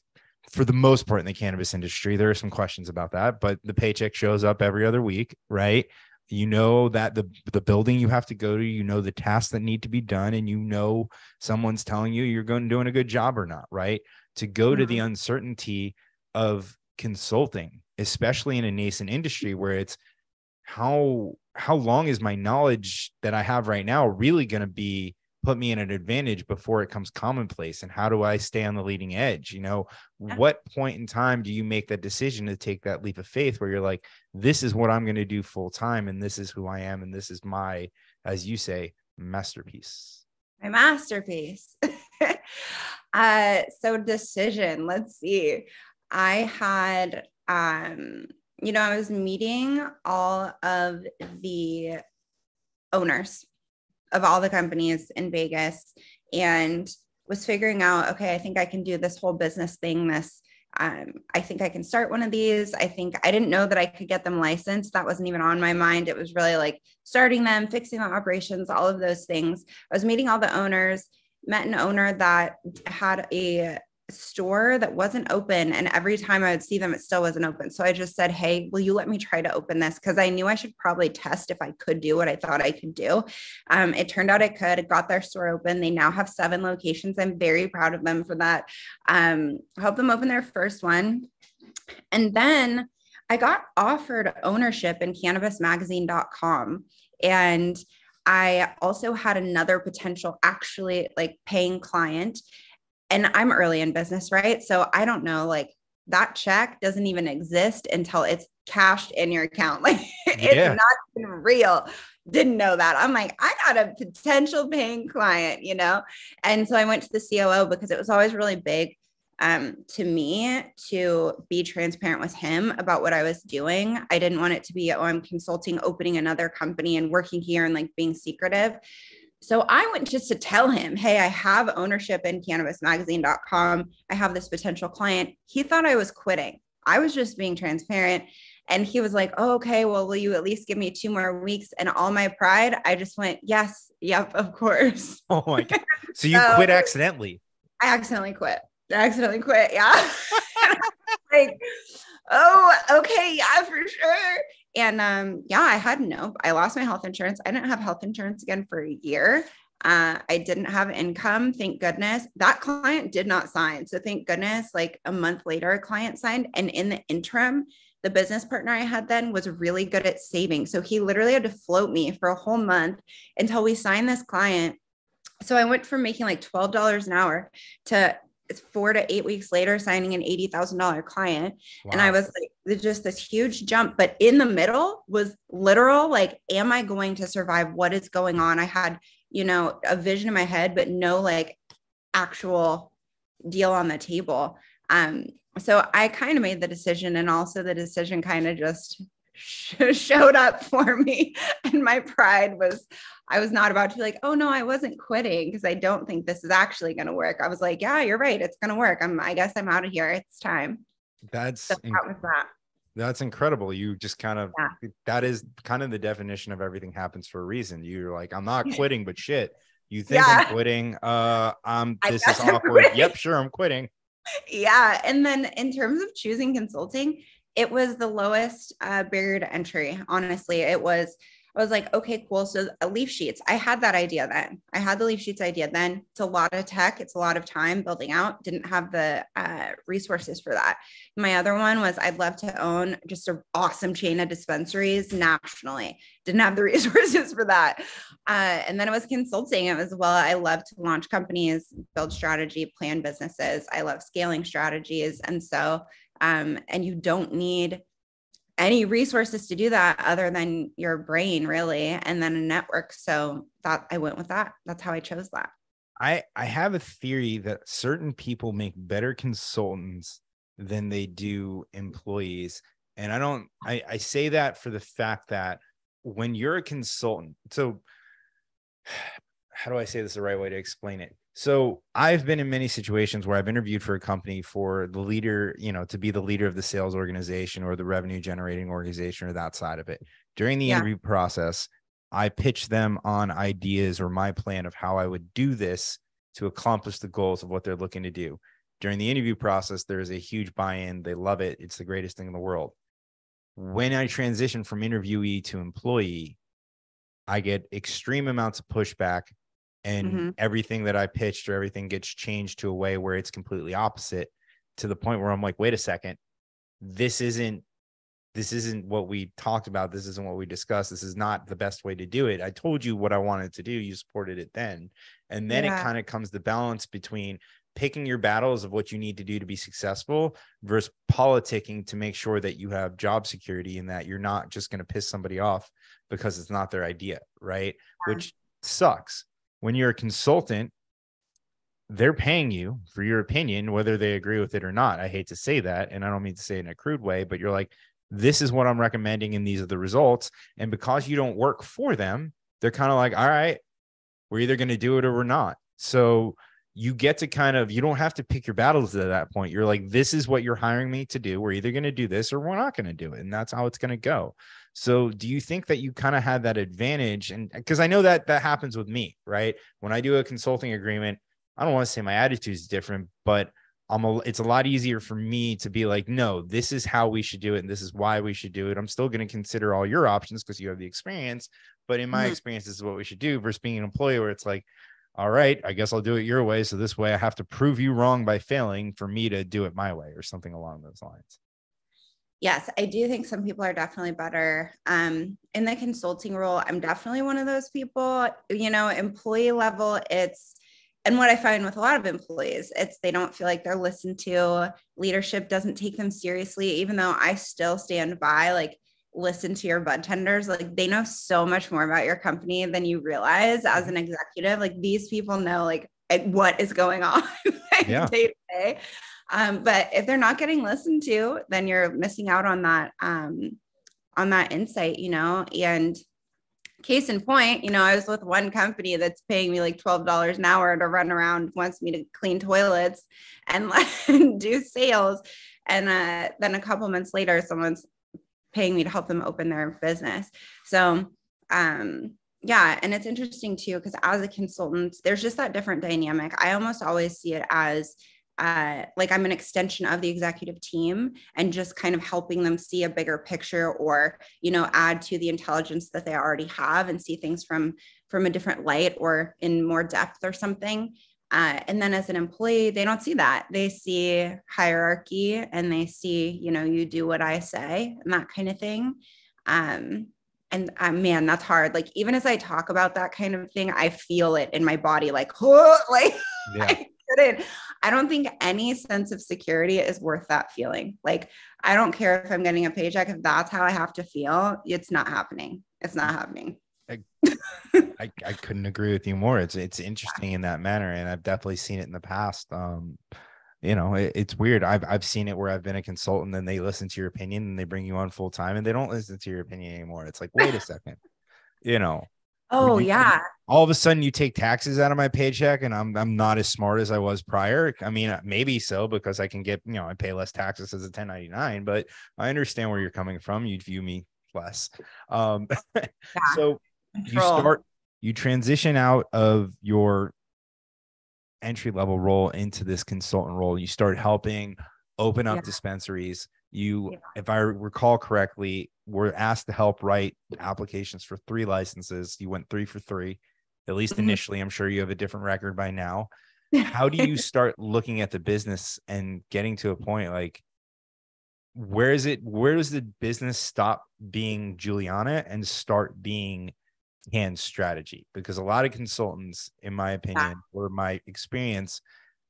for the most part in the cannabis industry. There are some questions about that, but the paycheck shows up every other week, right? That the building you have to go to, the tasks that need to be done, and someone's telling you you're doing a good job or not, right? To go to the uncertainty of consulting, especially in a nascent industry where it's how long is my knowledge that I have right now really going to put me in an advantage before it comes commonplace? And how do I stay on the leading edge? What point in time do you make that decision to take that leap of faith where you're like, this is what I'm going to do full time, and this is who I am, and this is my, as you say, masterpiece? My masterpiece. So decision, let's see. I had, I was meeting all of the owners of all the companies in Vegas and was figuring out, okay, I think I can do this whole business thing. I think I can start one of these. I didn't know that I could get them licensed. That wasn't even on my mind. It was really like starting them, fixing the operations, all of those things. I was meeting all the owners, met an owner that had a store that wasn't open, and every time I would see them, it still wasn't open. So I just said, hey, will you let me try to open this? Because I knew I should probably test if I could do what I thought I could do. It turned out I could. It got their store open. They now have 7 locations. I'm very proud of them for that. Helped them open their first one. And then I got offered ownership in cannabismagazine.com. And I also had another potential actually like paying client. And I'm early in business, right? So I don't know, like that check doesn't even exist until it's cashed in your account. Like it's not even real. didn't know that. I'm like, I got a potential paying client, you know? And so I went to the COO because it was always really big to me to be transparent with him about what I was doing. I didn't want it to be, oh, I'm consulting, opening another company and working here and like being secretive. So I went just to tell him, hey, I have ownership in cannabismagazine.com. I have this potential client. He thought I was quitting. I was just being transparent. And he was like, oh, okay, well, will you at least give me 2 more weeks? And all my pride, I just went, yes, yep, of course. Oh my God. So you quit accidentally. I accidentally quit. Yeah. Like, oh, okay. Yeah, for sure. And yeah, I lost my health insurance. I didn't have health insurance again for a year. I didn't have income. Thank goodness. That client did not sign. So thank goodness, like a month later, a client signed. And in the interim, the business partner I had then was really good at saving. So he literally had to float me for a whole month until we signed this client. So I went from making like $12 an hour to 4 to 8 weeks later, signing an $80,000 client. Wow. And I was like, there's just this huge jump, but in the middle was literal, like, am I going to survive? What is going on? I had, a vision in my head, but no like actual deal on the table. So I kind of made the decision, and also the decision kind of just showed up for me. And my pride was, I was not about to be like, oh no, I wasn't quitting because I don't think this is actually going to work. I was like, yeah, you're right. It's going to work. I guess I'm out of here. It's time. That's incredible. You just kind of, that is kind of the definition of everything happens for a reason. You're like, I'm not quitting, but shit, you think I'm quitting. This is awkward. Yep. Sure. I'm quitting. Yeah. And then in terms of choosing consulting, it was the lowest barrier to entry. Honestly, I was like, okay, cool. So leaf sheets, I had that idea then. I had the leaf sheets idea then. It's a lot of tech. It's a lot of time building out. Didn't have the resources for that. My other one was I'd love to own just an awesome chain of dispensaries nationally. Didn't have the resources for that. And then it was consulting. It was, well, I love to launch companies, build strategy, plan businesses. I love scaling strategies. And so, and you don't need any resources to do that other than your brain, really, and then a network. So that I went with that. That's how I chose that. I have a theory that certain people make better consultants than they do employees. And I say that for the fact that when you're a consultant, so how do I say this the right way to explain it? So I've been in many situations where I've interviewed for a company for the leader, to be the leader of the sales organization or the revenue generating organization or that side of it. During the interview process, I pitched them on ideas or my plan of how I would do this to accomplish the goals of what they're looking to do. During the interview process, there's a huge buy-in. They love it. It's the greatest thing in the world. When I transition from interviewee to employee, I get extreme amounts of pushback. And everything that I pitched or everything gets changed to a way where it's completely opposite, to the point where I'm like, wait a second, this isn't what we talked about. This isn't what we discussed. This is not the best way to do it. I told you what I wanted to do. You supported it then. And then it kind of comes the balance between picking your battles of what you need to do to be successful versus politicking to make sure that you have job security and that you're not just going to piss somebody off because it's not their idea. Right. Which sucks. When you're a consultant, they're paying you for your opinion, whether they agree with it or not. I hate to say that, and I don't mean to say it in a crude way, but you're like, this is what I'm recommending, and these are the results. And because you don't work for them, they're kind of like, all right, we're either going to do it or we're not. So you get to you don't have to pick your battles at that point. You're like, this is what you're hiring me to do. We're either going to do this or we're not going to do it. And that's how it's going to go. So do you think that you kind of had that advantage? And because I know that happens with me, right? When I do a consulting agreement, I don't want to say my attitude is different, but it's a lot easier for me to be like, no, this is how we should do it. And this is why we should do it. I'm still going to consider all your options because you have the experience, but in my experience, this is what we should do, versus being an employee where it's like, all right, I guess I'll do it your way. So this way I have to prove you wrong by failing for me to do it my way, or something along those lines. Yes, I do think some people are definitely better. In the consulting role, I'm definitely one of those people, employee level. And what I find with a lot of employees, they don't feel like they're listened to. Leadership doesn't take them seriously, even though I still stand by, like, listen to your bud tenders. Like they know so much more about your company than you realize as an executive. Like these people know like what is going on like, day to day. But if they're not getting listened to, then you're missing out on that insight, you know. And case in point, you know, I was with one company that's paying me like $12 an hour to run around, wants me to clean toilets and do sales. And then a couple months later, someone's paying me to help them open their business. So, yeah. And it's interesting too, because as a consultant, there's just that different dynamic. I almost always see it as like I'm an extension of the executive team and just kind of helping them see a bigger picture or, you know, add to the intelligence that they already have and see things from a different light or in more depth or something. And then as an employee, they don't see that. They see hierarchy and they see, you know, you do what I say and that kind of thing. And man, that's hard. Like, even as I talk about that kind of thing, I feel it in my body, like, oh, like, yeah. I don't think any sense of security is worth that feeling. Like, I don't care if I'm getting a paycheck. If that's how I have to feel, it's not happening. It's not happening. I couldn't agree with you more. It's interesting in that manner. And I've definitely seen it in the past. You know, it's weird. I've seen it where I've been a consultant and they listen to your opinion and they bring you on full time and they don't listen to your opinion anymore. It's like, wait a second, you know. Oh, yeah. All of a sudden you take taxes out of my paycheck and I'm not as smart as I was prior. I mean, maybe so because I can get, you know, I pay less taxes as a 1099, but I understand where you're coming from. You'd view me less. So you transition out of your entry-level role into this consultant role. You start helping open up dispensaries. If I recall correctly, were asked to help write applications for 3 licenses. You went 3 for 3, at least initially. I'm sure you have a different record by now. How do you start looking at the business and getting to a point like, where does the business stop being Juliana and start being Cann Strategy? Because a lot of consultants, in my opinion, or my experience,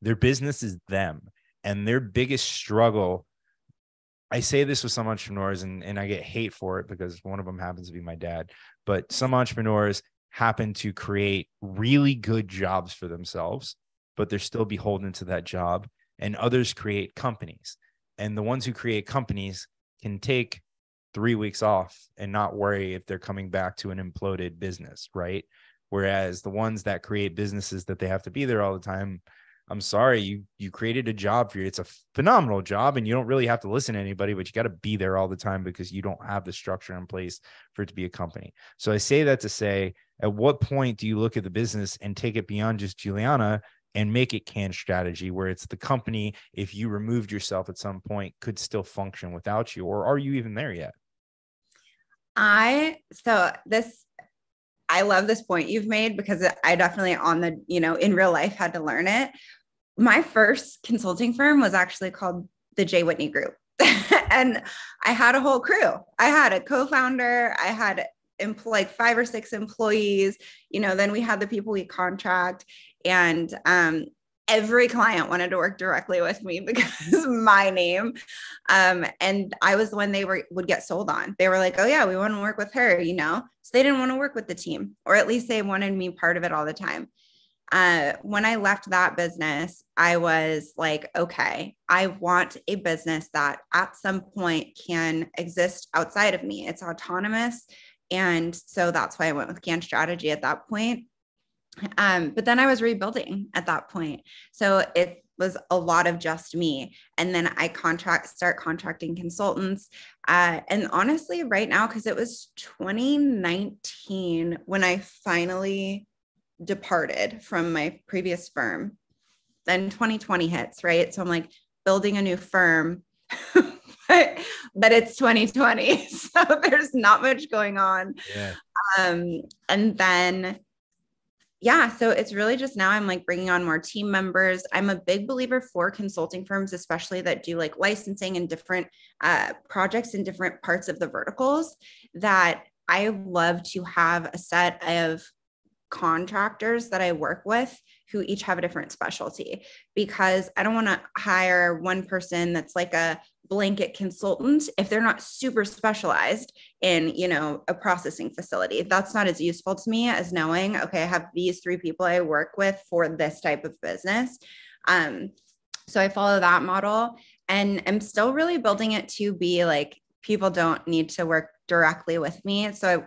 their business is them, and their biggest struggle. I say this with some entrepreneurs and I get hate for it because one of them happens to be my dad, but some entrepreneurs happen to create really good jobs for themselves, but they're still beholden to that job. And others create companies, and the ones who create companies can take 3 weeks off and not worry if they're coming back to an imploded business. Right. Whereas the ones that create businesses that they have to be there all the time, I'm sorry, you created a job for you. It's a phenomenal job and you don't really have to listen to anybody, but you got to be there all the time because you don't have the structure in place for it to be a company. So I say that to say, at what point do you look at the business and take it beyond just Juliana and make it Cann Strategy, where it's the company, if you removed yourself at some point, could still function without you? Or are you even there yet? I love this point you've made because I definitely in real life had to learn it. My first consulting firm was actually called the J. Whitney Group. And I had a whole crew. I had a co-founder. I had like 5 or 6 employees, then we had the people we contract, and every client wanted to work directly with me because of my name. And I was the one they would get sold on. They were like, oh yeah, we want to work with her, so they didn't want to work with the team, or at least they wanted me part of it all the time. When I left that business, I was like, okay, I want a business that at some point can exist outside of me. It's autonomous. And so that's why I went with Cann Strategy at that point. But then I was rebuilding at that point. So it was a lot of just me. And then I start contracting consultants. And honestly, right now, because it was 2019 when I finally departed from my previous firm, then 2020 hits, right? So I'm like building a new firm, but it's 2020. So there's not much going on. Yeah. And then, so it's really just now I'm like bringing on more team members. I'm a big believer for consulting firms, especially that do like licensing and different projects in different parts of the verticals, that I love to have a set of contractors that I work with who each have a different specialty, because I don't want to hire one person that's like a blanket consultant if they're not super specialized in, a processing facility. That's not as useful to me as knowing, okay, I have these 3 people I work with for this type of business. So I follow that model, and I'm still really building it to be like, people don't need to work directly with me. So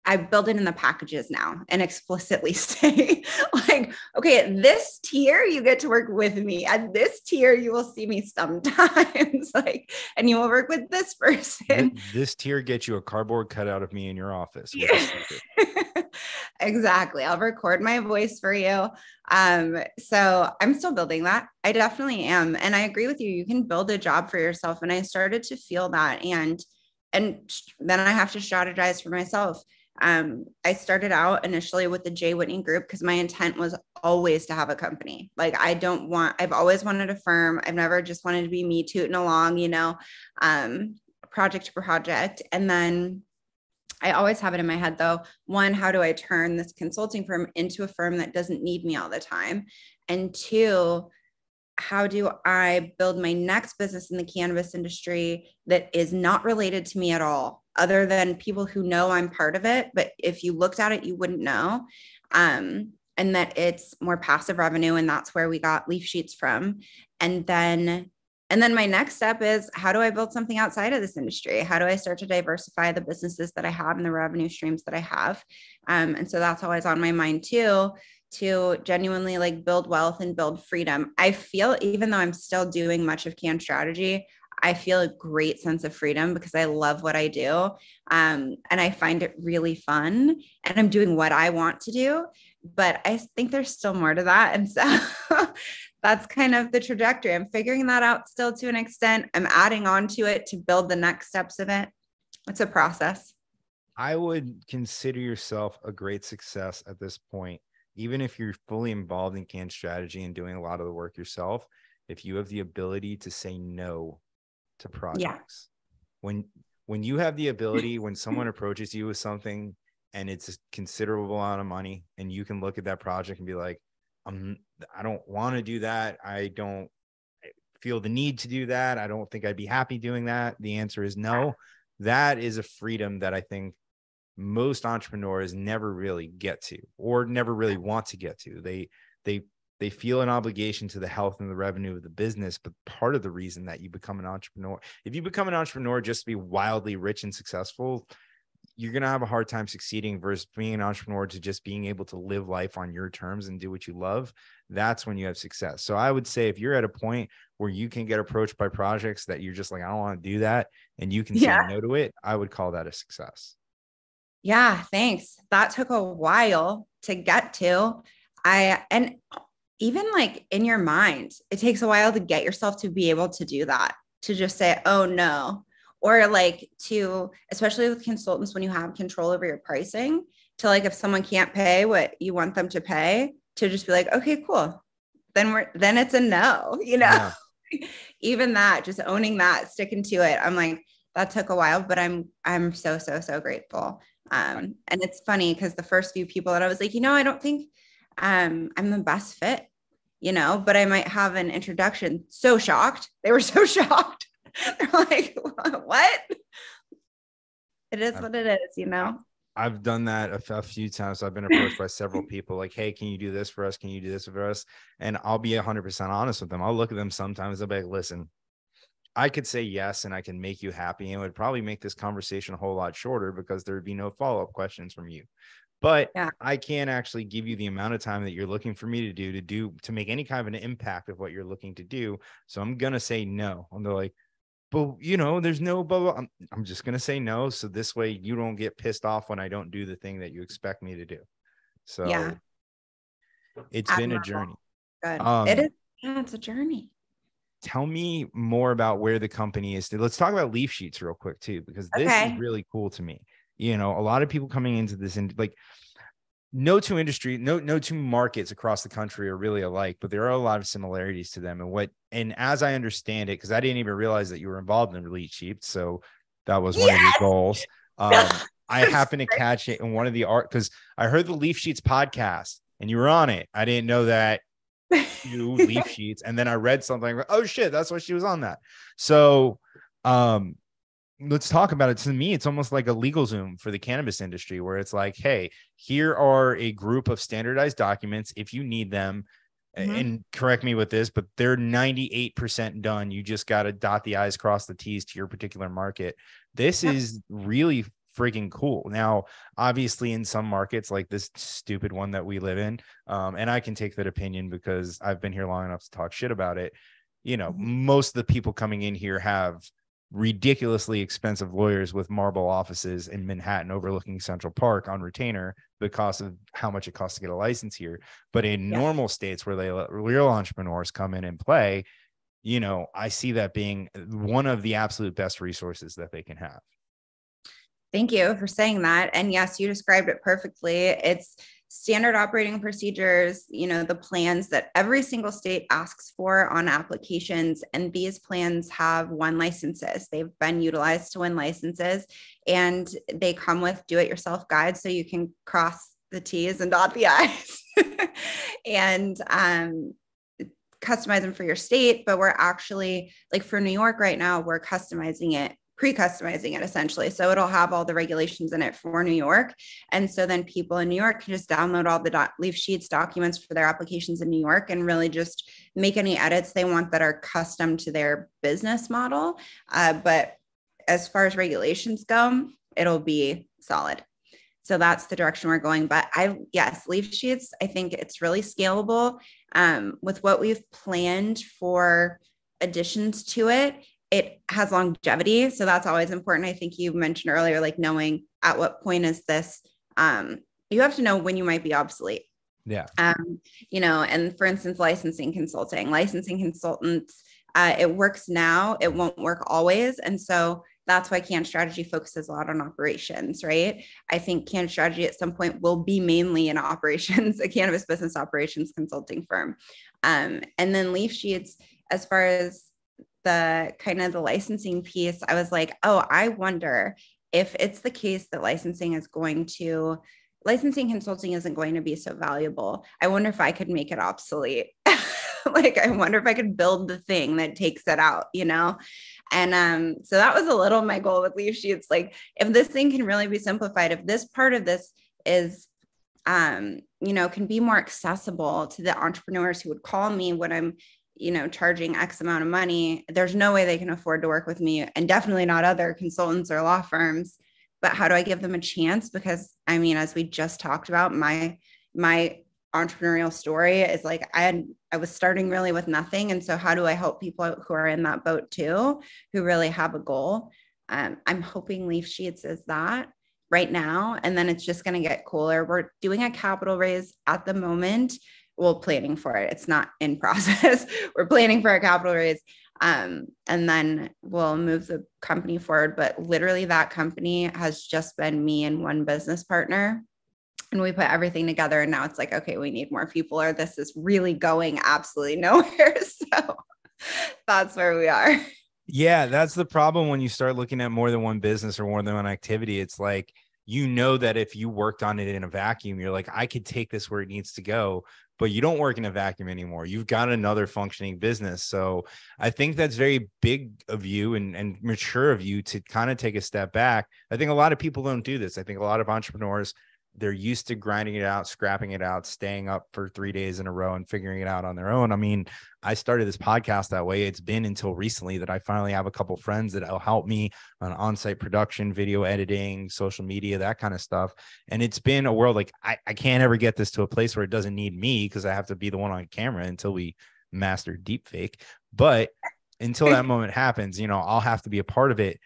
I build it in the packages now and explicitly say like, okay, at this tier, you get to work with me. At this tier, you will see me sometimes, like, and you will work with this person. This tier gets you a cardboard cutout of me in your office. Yeah. Exactly. I'll record my voice for you. So I'm still building that. I definitely am. And I agree with you. You can build a job for yourself. And I started to feel that. And then I have to strategize for myself. I started out initially with the J. Whitney group because my intent was always to have a company. Like, I've always wanted a firm. I've never just wanted to be me tooting along, project to project. And then I always have it in my head though. 1, how do I turn this consulting firm into a firm that doesn't need me all the time? And 2, how do I build my next business in the cannabis industry that is not related to me at all, other than people who know I'm part of it, but if you looked at it, you wouldn't know. And that it's more passive revenue. And that's where we got Leaf Sheets from. And then my next step is, how do I build something outside of this industry? How do I start to diversify the businesses that I have and the revenue streams that I have? And so that's always on my mind too, to genuinely like build wealth and build freedom. I feel, even though I'm still doing much of Cann Strategy, I feel a great sense of freedom because I love what I do. And I find it really fun, and I'm doing what I want to do, but I think there's still more to that. And so that's kind of the trajectory. I'm figuring that out still to an extent. I'm adding on to it to build the next steps of it. It's a process. I would consider yourself a great success at this point, even if you're fully involved in Cann Strategy and doing a lot of the work yourself. If you have the ability to say no to projects, when you have the ability, when someone approaches you with something and it's a considerable amount of money, and you can look at that project and be like, I don't want to do that. I don't feel the need to do that. I don't think I'd be happy doing that. The answer is no. That is a freedom that I think most entrepreneurs never really get to, or never really want to get to. They feel an obligation to the health and the revenue of the business. But part of the reason that you become an entrepreneur, if you become an entrepreneur just to be wildly rich and successful, you're going to have a hard time succeeding, versus being an entrepreneur to just being able to live life on your terms and do what you love. That's when you have success. So I would say, if you're at a point where you can get approached by projects that you're just like, I don't want to do that, and you can say no to it, I would call that a success. Yeah, thanks. That took a while to get to. And even like in your mind, it takes a while to get yourself to be able to do that, to just say, oh no. Or like to, especially with consultants, when you have control over your pricing, to like, if someone can't pay what you want them to pay, to just be like, okay, cool. Then it's a no, Yeah. Even that, just owning that, sticking to it. I'm like, that took a while, but I'm so grateful. And it's funny because the first few people that I was like, I don't think I'm the best fit, but I might have an introduction. So shocked. They were so shocked. They're like, what? It is what it is, I've done that a few times. I've been approached by several people like, hey, can you do this for us? Can you do this for us? And I'll be 100% honest with them. I'll look at them sometimes. I'll be like, listen, I could say yes, and I can make you happy, and it would probably make this conversation a whole lot shorter because there'd be no follow-up questions from you. But I can't actually give you the amount of time that you're looking for me to make any kind of an impact of what you're looking to do. So I'm going to say no. And they're like, but there's no blah, blah. I'm just going to say no. So this way you don't get pissed off when I don't do the thing that you expect me to do. So it's been a journey. Good. It is. Yeah, it's a journey. Tell me more about where the company is. Let's talk about Leaf Sheets real quick too, because this is really cool to me. A lot of people coming into this, and like, no two markets across the country are really alike, but there are a lot of similarities to them. And as I understand it, because I didn't even realize that you were involved in Leaf Sheets, so that was one of your goals. I happened to catch it in one of the because I heard the Leaf Sheets podcast and you were on it. I didn't know that few leaf sheets. And then I read something, oh shit, that's why she was on that. So let's talk about it. To me, it's almost like a legal Zoom for the cannabis industry, where it's like, hey, here are a group of standardized documents if you need them. And correct me with this, but they're 98% done. You just got to dot the I's, cross the T's to your particular market. This is really freaking cool. Now, obviously, in some markets like this stupid one that we live in, and I can take that opinion because I've been here long enough to talk shit about it. You know, most of the people coming in here have ridiculously expensive lawyers with marble offices in Manhattan overlooking Central Park on retainer because of how much it costs to get a license here. But in normal states where they let real entrepreneurs come in and play, you know, I see that being one of the absolute best resources that they can have. Thank you for saying that. And yes, you described it perfectly. It's standard operating procedures, you know, the plans that every single state asks for on applications. And these plans have won licenses. They've been utilized to win licenses, and they come with do-it-yourself guides so you can cross the T's and dot the I's and customize them for your state. But we're actually, like for New York right now, we're pre-customizing it essentially. So it'll have all the regulations in it for New York. And so then people in New York can just download all the leaf sheets documents for their applications in New York and really just make any edits they want that are custom to their business model. But as far as regulations go, it'll be solid. So that's the direction we're going. But yes, leaf sheets, I think it's really scalable. With what we've planned for additions to it, it has longevity. So that's always important. I think you mentioned earlier, like knowing at what point is this, you have to know when you might be obsolete. Yeah. You know, and for instance, licensing consultants, it works now, it won't work always. And so that's why Cann Strategy focuses a lot on operations, right? I think Cann Strategy at some point will be mainly in operations, a cannabis business operations consulting firm. And then leaf sheets, as far as the kind of the licensing piece, I was like, oh, I wonder if it's the case that licensing consulting isn't going to be so valuable. I wonder if I could make it obsolete. Like, I wonder if I could build the thing that takes it out, you know? And so that was a little my goal with leaf sheets. Like, if this thing can really be simplified, if this part of this is, you know, can be more accessible to the entrepreneurs who would call me when I'm, you know, charging X amount of money, there's no way they can afford to work with me, and definitely not other consultants or law firms. But how do I give them a chance? Because I mean, as we just talked about, my entrepreneurial story is like, I was starting really with nothing. And so how do I help people who are in that boat too, who really have a goal? I'm hoping leaf sheets is that right now. And then it's just going to get cooler. We're doing a capital raise at the moment. Well, planning for it. It's not in process. We're planning for a capital raise. And then we'll move the company forward. But literally that company has just been me and one business partner. And we put everything together. And now it's like, okay, we need more people, or this is really going absolutely nowhere. So that's where we are. Yeah, that's the problem when you start looking at more than one business or more than one activity. It's like, you know that if you worked on it in a vacuum, you're like, I could take this where it needs to go, but you don't work in a vacuum anymore. You've got another functioning business. So I think that's very big of you and mature of you to kind of take a step back. I think a lot of people don't do this. I think a lot of entrepreneurs, they're used to grinding it out, scrapping it out, staying up for 3 days in a row and figuring it out on their own. I mean, I started this podcast that way. It's been until recently that I finally have a couple friends that will help me on on-site production, video editing, social media, that kind of stuff. And it's been a world like I can't ever get this to a place where it doesn't need me because I have to be the one on camera until we master deepfake. But until that moment happens, you know, I'll have to be a part of it.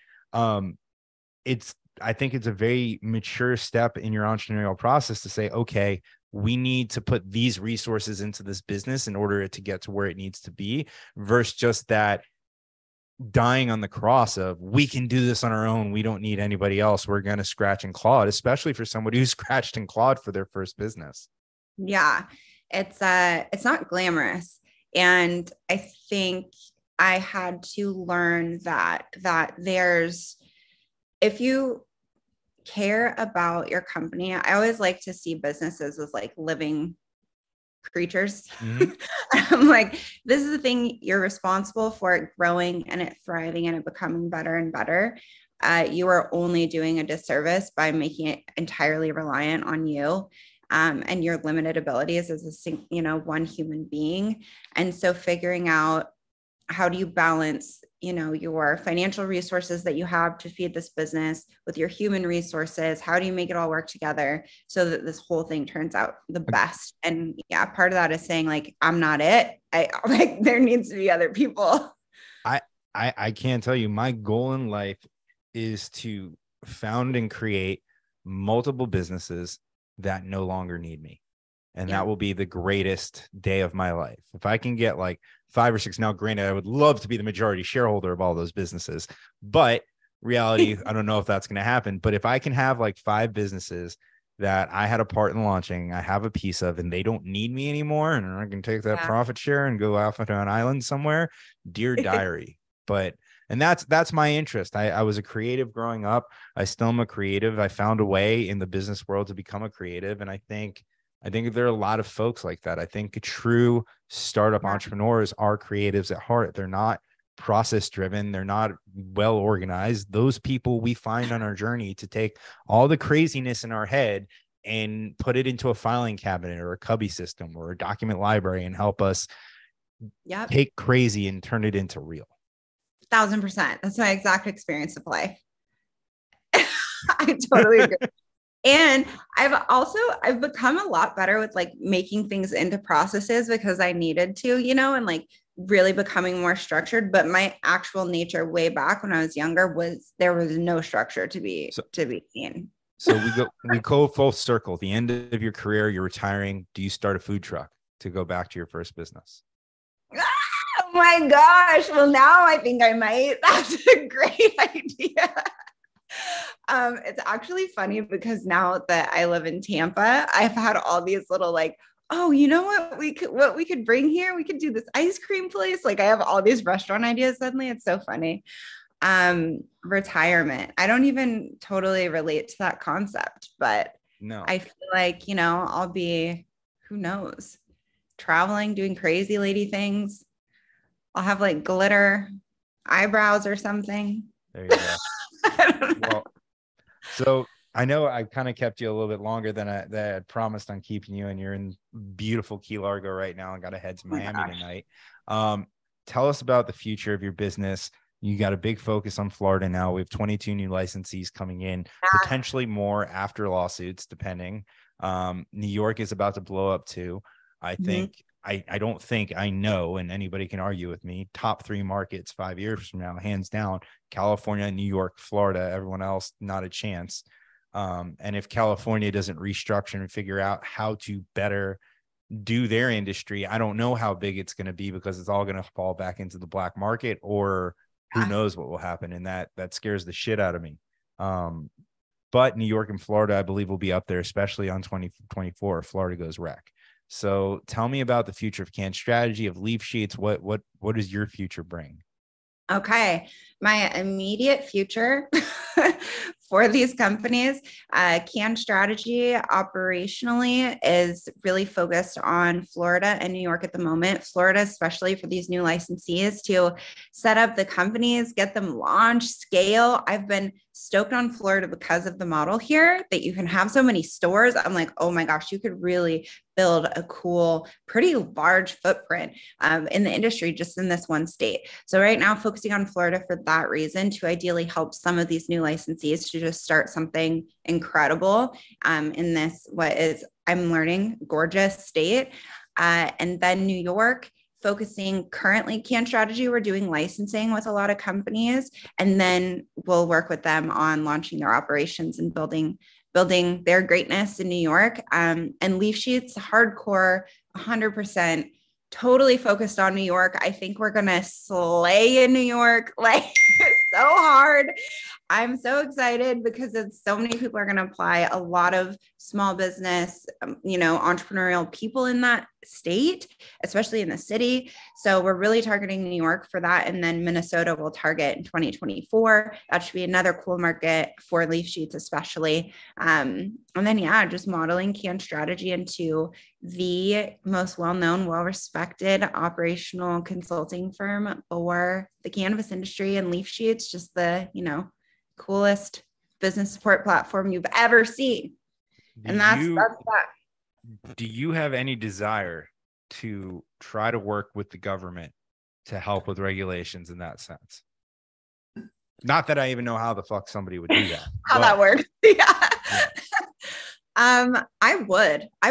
I think it's a very mature step in your entrepreneurial process to say, okay, we need to put these resources into this business in order to get to where it needs to be, versus just that dying on the cross of, we can do this on our own. We don't need anybody else. We're going to scratch and claw it, especially for somebody who's scratched and clawed for their first business. Yeah, it's not glamorous. And I think I had to learn that if you care about your company, I always like to see businesses as like living creatures. Mm-hmm. I'm like, this is the thing you're responsible for it growing and it thriving and it becoming better and better. You are only doing a disservice by making it entirely reliant on you, and your limited abilities as one human being. And so figuring out, how do you balance, your financial resources that you have to feed this business with your human resources? How do you make it all work together so that this whole thing turns out the best? And yeah, part of that is saying like, I'm not it. I like, there needs to be other people. I can't tell you, my goal in life is to found and create multiple businesses that no longer need me. And that will be the greatest day of my life. If I can get like 5 or 6, now granted, I would love to be the majority shareholder of all those businesses, but reality, I don't know if that's going to happen. But if I can have like 5 businesses that I had a part in launching, I have a piece of, and they don't need me anymore, and I can take that profit share and go off to an island somewhere, dear diary. And that's my interest. I was a creative growing up. I still am a creative. I found a way in the business world to become a creative. And I think there are a lot of folks like that. I think true startup entrepreneurs are creatives at heart. They're not process driven. They're not well organized. Those people we find on our journey to take all the craziness in our head and put it into a filing cabinet or a cubby system or a document library and help us take crazy and turn it into real. 1,000%. That's my exact experience of life. I totally agree. And I've become a lot better with like making things into processes because I needed to, and like really becoming more structured. But my actual nature way back when I was younger there was no structure to be seen. So we go full circle. The end of your career, you're retiring. Do you start a food truck to go back to your first business? Oh my gosh. Well, now I think I might. That's a great idea. It's actually funny because now that I live in Tampa, I've had all these little like, oh, you know what we could bring here? We could do this ice cream place. Like I have all these restaurant ideas suddenly. It's so funny. Retirement. I don't even totally relate to that concept, but no, I feel like, I'll be, who knows, traveling, doing crazy lady things. I'll have like glitter eyebrows or something. There you go. Well, so I know I kind of kept you a little bit longer than I had promised on keeping you, and you're in beautiful Key Largo right now and got to head to Miami tonight. Tell us about the future of your business. You got a big focus on Florida now. We have 22 new licensees coming in, potentially more after lawsuits, depending. New York is about to blow up too. I think I don't think I know, and anybody can argue with me, top 3 markets 5 years from now, hands down, California, New York, Florida, everyone else, not a chance. And if California doesn't restructure and figure out how to better do their industry, I don't know how big it's going to be because it's all going to fall back into the black market, or who knows what will happen. And that scares the shit out of me. But New York and Florida, I believe, will be up there, especially on 2024 if Florida goes rec. So tell me about the future of Cann Strategy, of Leaf Sheets. What does your future bring? Okay. My immediate future for these companies, Cann Strategy operationally is really focused on Florida and New York at the moment. Florida, especially for these new licensees, to set up the companies, get them launched, scale. I've been stoked on Florida because of the model here that you can have so many stores. I'm like, oh my gosh, you could really build a cool, pretty large footprint in the industry just in this one state. So right now, focusing on Florida for that reason, to ideally help some of these new licensees to just start something incredible in this, what is, I'm learning, gorgeous state. And then New York, focusing currently Cann Strategy, we're doing licensing with a lot of companies, and then we'll work with them on launching their operations and building their greatness in New York. And Leaf Sheets, hardcore, 100%, totally focused on New York. I think we're going to slay in New York, like so hard. I'm so excited because it's so many people are going to apply, a lot of small business, entrepreneurial people in that state, especially in the city. So we're really targeting New York for that. And then Minnesota will target in 2024. That should be another cool market for leaf sheets, especially. And then, yeah, just modeling Cann Strategy into the most well-known, well-respected operational consulting firm for the cannabis industry, and leaf sheets, just the, coolest business support platform you've ever seen. And that's that. Do you have any desire to try to work with the government to help with regulations in that sense? Not that I even know how the fuck somebody would do that. How that works. Yeah. I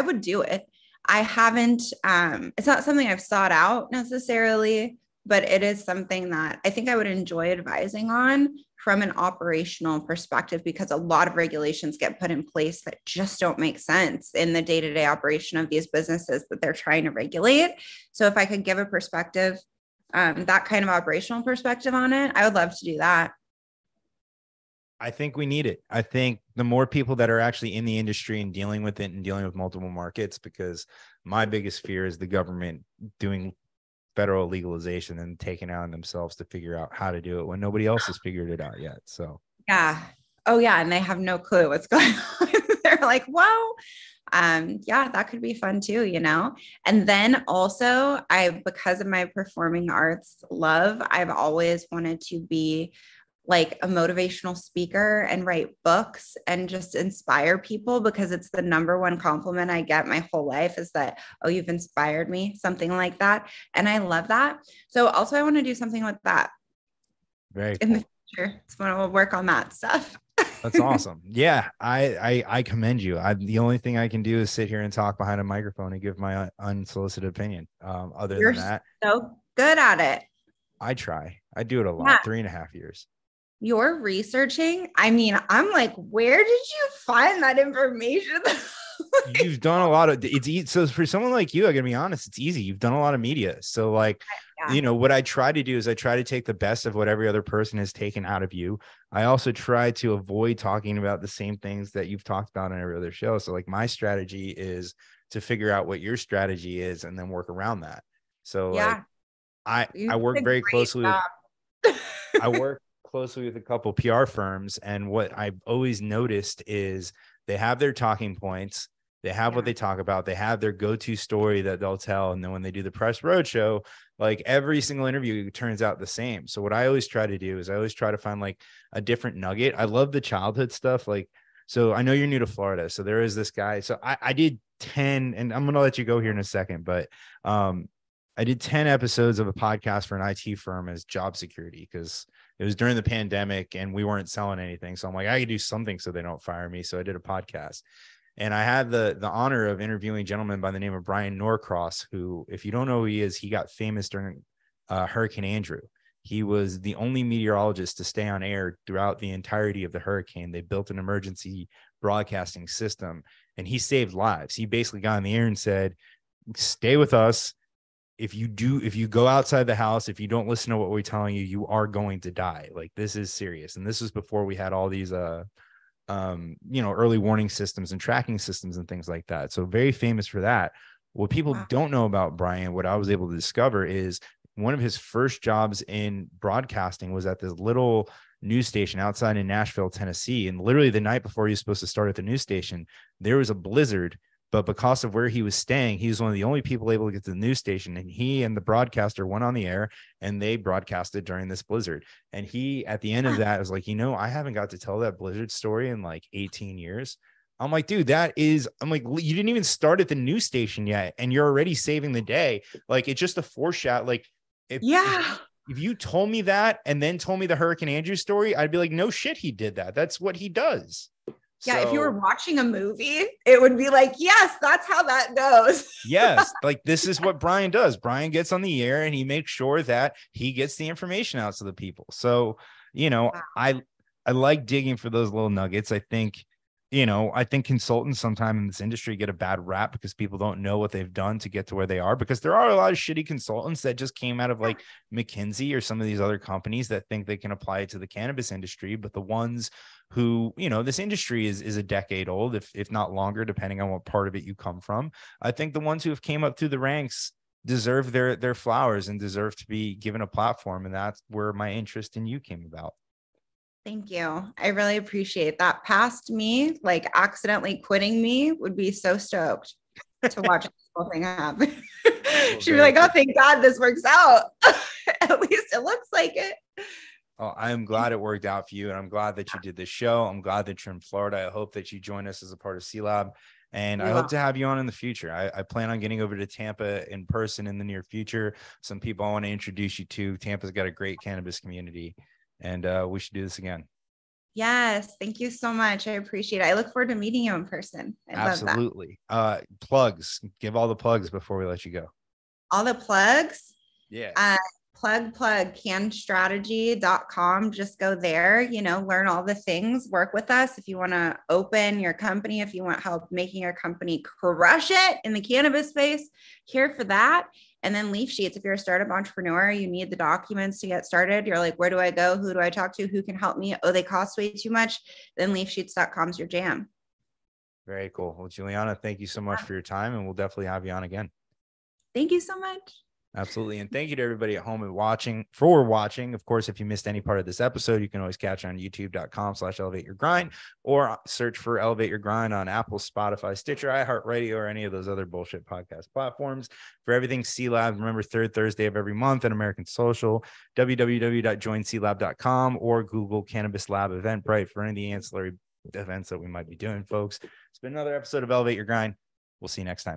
would do it. I haven't, it's not something I've sought out necessarily, but it is something that I think I would enjoy advising on from an operational perspective, because a lot of regulations get put in place that just don't make sense in the day-to-day operation of these businesses that they're trying to regulate. So if I could give a perspective, that kind of operational perspective on it, I would love to do that. I think we need it. I think the more people that are actually in the industry and dealing with it and dealing with multiple markets, because my biggest fear is the government doing federal legalization and taking it on themselves to figure out how to do it when nobody else has figured it out yet. So, yeah. Oh yeah. And they have no clue what's going on. They're like, whoa. Yeah, that could be fun too, And then also because of my performing arts love, I've always wanted to be like a motivational speaker and write books and just inspire people, because it's the number one compliment I get my whole life is that, oh, you've inspired me, something like that. And I love that. So also I want to do something with that. Very in cool. the future. So I will work on that stuff. That's awesome. Yeah. I commend you. The only thing I can do is sit here and talk behind a microphone and give my unsolicited opinion. You're than that, so good at it. I try. I do it a lot. 3.5 years. You're researching. I mean, I'm like, where did you find that information? You've done a lot of it's so for someone like you, I gotta be honest, it's easy. You've done a lot of media. So like, what I try to do is I try to take the best of what every other person has taken out of you. I also try to avoid talking about the same things that you've talked about on every other show. So like my strategy is to figure out what your strategy is and then work around that. So like I work very closely with, I work closely with a couple PR firms, and what I've always noticed is they have their talking points, they have what they talk about, they have their go-to story that they'll tell, and then when they do the press roadshow, like every single interview turns out the same. So what I always try to do is I always try to find like a different nugget. I love the childhood stuff. Like, so I know you're new to Florida, so there is this guy. So I did 10, and I'm gonna let you go here in a second, but I did 10 episodes of a podcast for an IT firm as job security, because it was during the pandemic and we weren't selling anything. So I'm like, I could do something so they don't fire me. So I did a podcast, and I had the honor of interviewing a gentleman by the name of Brian Norcross, who, if you don't know who he is, he got famous during Hurricane Andrew. He was the only meteorologist to stay on air throughout the entirety of the hurricane. They built an emergency broadcasting system, and he saved lives. He basically got on the air and said, stay with us. If you go outside the house, if you don't listen to what we're telling you, you are going to die. Like, this is serious. And this was before we had all these, early warning systems and tracking systems and things like that. So very famous for that. What people don't know about Brian, what I was able to discover is one of his first jobs in broadcasting was at this little news station outside in Nashville, Tennessee. And literally the night before he was supposed to start at the news station, there was a blizzard. But because of where he was staying, he was one of the only people able to get to the news station. And he and the broadcaster went on the air and they broadcasted during this blizzard. And he, at the end of that, was like, I haven't got to tell that blizzard story in like 18 years. I'm like, dude, you didn't even start at the news station yet, and you're already saving the day. Like, it's just a foreshadow. Like, if you told me that and then told me the Hurricane Andrew story, I'd be like, no shit, he did that. That's what he does. Yeah, so, if you were watching a movie, it would be like, yes, that's how that goes. Yes, like this is what Brian does. Brian gets on the air and he makes sure that he gets the information out to the people. So, I like digging for those little nuggets. I think I think consultants sometimes in this industry get a bad rap because people don't know what they've done to get to where they are, because there are a lot of shitty consultants that just came out of like McKinsey or some of these other companies that think they can apply it to the cannabis industry. But the ones who, this industry is a decade old, if not longer, depending on what part of it you come from. I think the ones who have came up through the ranks deserve their flowers and deserve to be given a platform. And that's where my interest in you came about. Thank you. I really appreciate that. Past me, like accidentally quitting me, would be so stoked to watch this whole thing happen. Well, She'd be like, oh, thank God this works out. At least it looks like it. Oh, I'm glad it worked out for you. And I'm glad that you did this show. I'm glad that you're in Florida. I hope that you join us as a part of C-Lab. And I hope to have you on in the future. I plan on getting over to Tampa in person in the near future. Some people I want to introduce you to. Tampa's got a great cannabis community, and we should do this again. Yes. Thank you so much. I appreciate it. I look forward to meeting you in person. I Absolutely. Love that. Plugs. Give all the plugs before we let you go. All the plugs? Yeah. Plug cannstrategy.com. Just go there, learn all the things, work with us. If you want to open your company, if you want help making your company crush it in the cannabis space, here for that. And then leaf sheets. If you're a startup entrepreneur, you need the documents to get started. You're like, where do I go? Who do I talk to? Who can help me? Oh, they cost way too much. Then leafsheets.com is your jam. Very cool. Well, Juliana, thank you so much for your time, and we'll definitely have you on again. Thank you so much. Absolutely. And thank you to everybody at home and for watching. Of course, if you missed any part of this episode, you can always catch it on youtube.com/elevateyourgrind, or search for Elevate Your Grind on Apple, Spotify, Stitcher, iHeartRadio, or any of those other bullshit podcast platforms. For everything C-Lab, remember, third Thursday of every month at American Social, www.joinclab.com, or Google Cannabis Lab Eventbrite for any of the ancillary events that we might be doing, folks. It's been another episode of Elevate Your Grind. We'll see you next time.